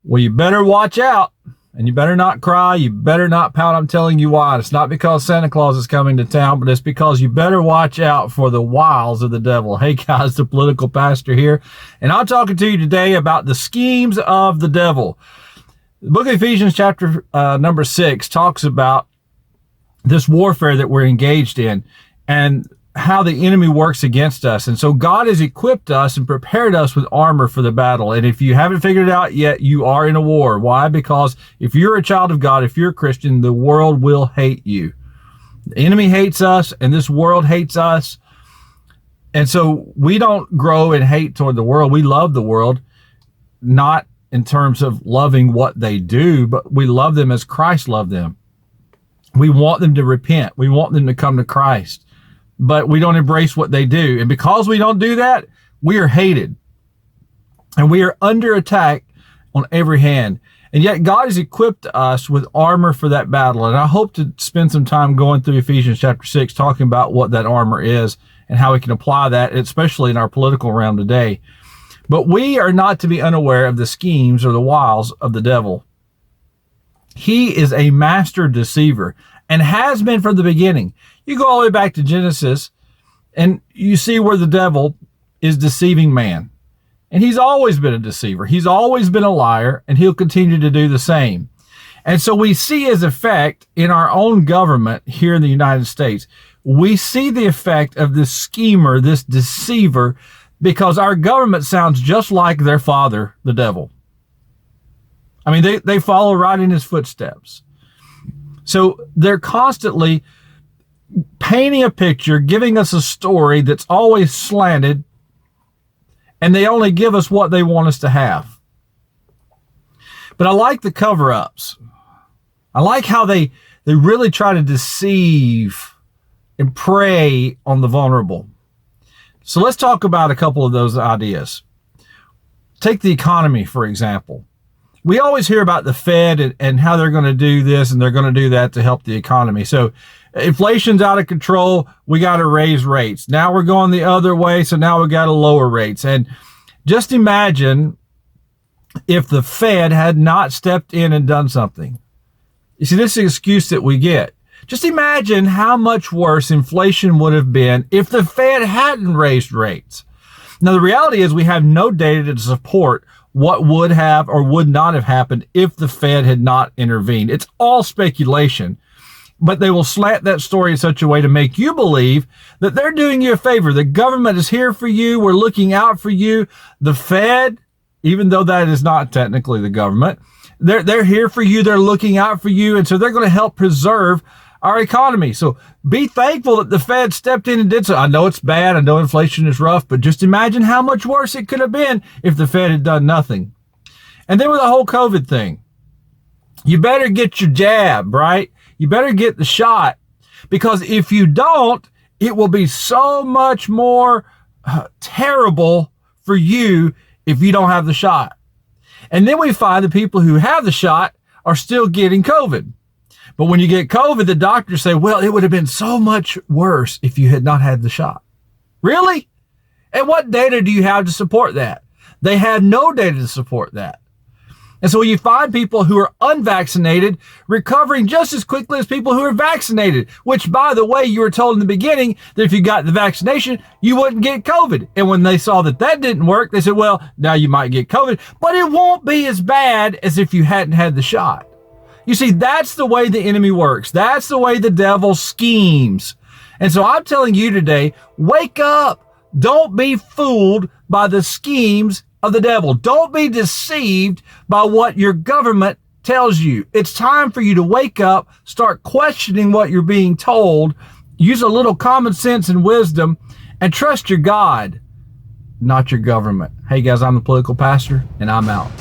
Well, you better watch out, and you better not cry. You better not pout. I'm telling you why. It's not because Santa Claus is coming to town, but it's because you better watch out for the wiles of the devil. Hey, guys, the political pastor here, and I'm talking to you today about the schemes of the devil. The book of Ephesians chapter number 6 talks about this warfare that we're engaged in and how the enemy works against us. And so God has equipped us and prepared us with armor for the battle. And if you haven't figured it out yet, you are in a war. Why? Because if you're a child of God, if you're a Christian, the world will hate you. The enemy hates us, and this world hates us. And so we don't grow in hate toward the world. We love the world, not in terms of loving what they do, but we love them as Christ loved them. We want them to repent. We want them to come to Christ. But we don't embrace what they do. And because we don't do that, we are hated. And we are under attack on every hand. And yet God has equipped us with armor for that battle. And I hope to spend some time going through Ephesians chapter 6, talking about what that armor is and how we can apply that, especially in our political realm today. But we are not to be unaware of the schemes or the wiles of the devil. He is a master deceiver and has been from the beginning. You go all the way back to Genesis and you see where the devil is deceiving man. And he's always been a deceiver. He's always been a liar, and he'll continue to do the same. And so we see his effect in our own government here in the United States. We see the effect of this schemer, this deceiver, because our government sounds just like their father, the devil. I mean, they follow right in his footsteps. So they're constantly painting a picture, giving us a story that's always slanted, and they only give us what they want us to have. But I like the cover-ups. I like how they really try to deceive and prey on the vulnerable. So let's talk about a couple of those ideas. Take the economy, for example. We always hear about the Fed and how they're going to do this and they're going to do that to help the economy. So inflation's out of control. We got to raise rates. Now we're going the other way. So now we got to lower rates. And just imagine if the Fed had not stepped in and done something. You see, this is the excuse that we get. Just imagine how much worse inflation would have been if the Fed hadn't raised rates. Now, the reality is we have no data to support what would have or would not have happened if the Fed had not intervened. It's all speculation, but they will slant that story in such a way to make you believe that they're doing you a favor. The government is here for you. We're looking out for you. The Fed, even though that is not technically the government, they're here for you. They're looking out for you. And so they're going to help preserve our economy. So be thankful that the Fed stepped in and did so. I know it's bad. I know inflation is rough, but just imagine how much worse it could have been if the Fed had done nothing. And then with the whole COVID thing, you better get your jab, right? You better get the shot, because if you don't, it will be so much more terrible for you if you don't have the shot. And then we find the people who have the shot are still getting COVID. But when you get COVID, the doctors say, well, it would have been so much worse if you had not had the shot. Really? And what data do you have to support that? They had no data to support that. And so you find people who are unvaccinated recovering just as quickly as people who are vaccinated, which, by the way, you were told in the beginning that if you got the vaccination, you wouldn't get COVID. And when they saw that that didn't work, they said, well, now you might get COVID, but it won't be as bad as if you hadn't had the shot. You see, that's the way the enemy works. That's the way the devil schemes. And so I'm telling you today, wake up. Don't be fooled by the schemes of the devil. Don't be deceived by what your government tells you. It's time for you to wake up, start questioning what you're being told, use a little common sense and wisdom, and trust your God, not your government. Hey guys, I'm the political pastor, and I'm out.